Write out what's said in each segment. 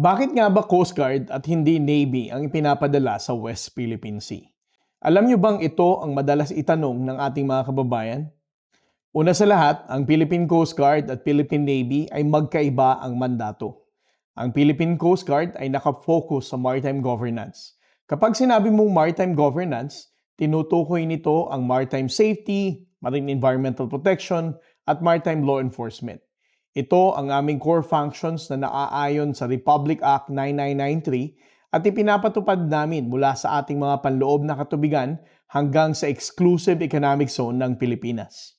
Bakit nga ba Coast Guard at hindi Navy ang ipinapadala sa West Philippine Sea? Alam niyo bang ito ang madalas itanong ng ating mga kababayan? Una sa lahat, ang Philippine Coast Guard at Philippine Navy ay magkaiba ang mandato. Ang Philippine Coast Guard ay nakafocus sa maritime governance. Kapag sinabi mong maritime governance, tinutukoy nito ang maritime safety, marine environmental protection, at maritime law enforcement. Ito ang aming core functions na naaayon sa Republic Act 9993 at ipinapatupad namin mula sa ating mga panloob na katubigan hanggang sa exclusive economic zone ng Pilipinas.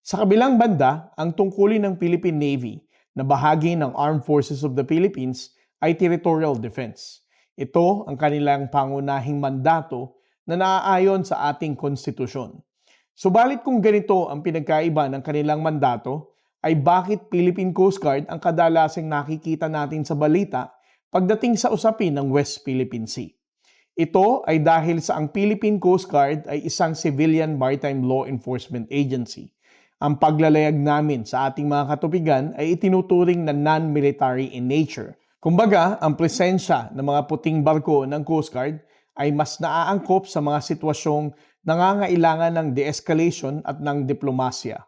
Sa kabilang banda, ang tungkulin ng Philippine Navy na bahagi ng Armed Forces of the Philippines ay territorial defense. Ito ang kanilang pangunahing mandato na naaayon sa ating konstitusyon. Subalit kung ganito ang pinagkaiba ng kanilang mandato, ay bakit Philippine Coast Guard ang kadalasang nakikita natin sa balita pagdating sa usapin ng West Philippine Sea. Ito ay dahil sa ang Philippine Coast Guard ay isang civilian maritime law enforcement agency. Ang paglalayag namin sa ating mga katubigan ay itinuturing na non-military in nature. Kumbaga, ang presensya ng mga puting barko ng Coast Guard ay mas naaangkop sa mga sitwasyong nangangailangan ng de-escalation at ng diplomasya.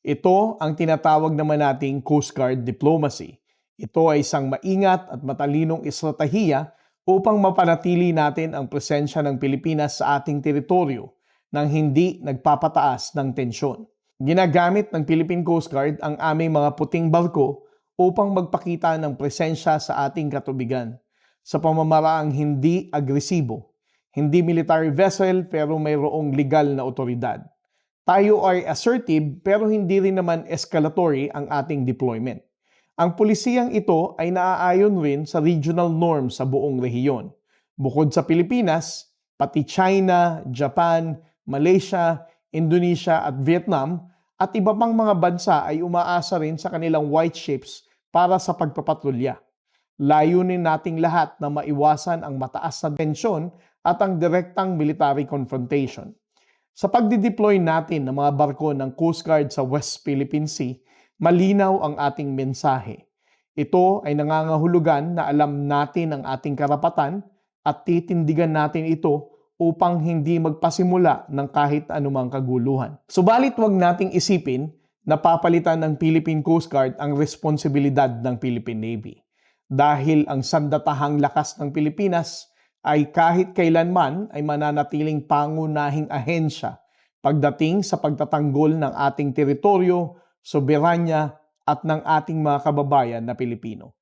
Ito ang tinatawag naman nating Coast Guard diplomacy. Ito ay isang maingat at matalinong estratehiya upang mapanatili natin ang presensya ng Pilipinas sa ating teritoryo nang hindi nagpapataas ng tensyon. Ginagamit ng Philippine Coast Guard ang aming mga puting barko upang magpakita ng presensya sa ating katubigan sa pamamaraang hindi agresibo, hindi military vessel pero mayroong legal na otoridad. Tayo ay assertive pero hindi rin naman escalatory ang ating deployment. Ang pulisiyang ito ay naaayon rin sa regional norms sa buong rehiyon. Bukod sa Pilipinas, pati China, Japan, Malaysia, Indonesia at Vietnam at iba pang mga bansa ay umaasa rin sa kanilang white ships para sa pagpapatrolya. Layunin nating lahat na maiwasan ang mataas na tensyon at ang direktang military confrontation. Sa pagdideploy natin ng mga barko ng Coast Guard sa West Philippine Sea, malinaw ang ating mensahe. Ito ay nangangahulugan na alam natin ang ating karapatan at titindigan natin ito upang hindi magpasimula ng kahit anumang kaguluhan. Subalit wag nating isipin na papalitan ng Philippine Coast Guard ang responsibilidad ng Philippine Navy. Dahil ang sandatahang lakas ng Pilipinas ay kahit kailanman ay mananatiling pangunahing ahensya pagdating sa pagtatanggol ng ating teritoryo, soberanya at ng ating mga kababayan na Pilipino.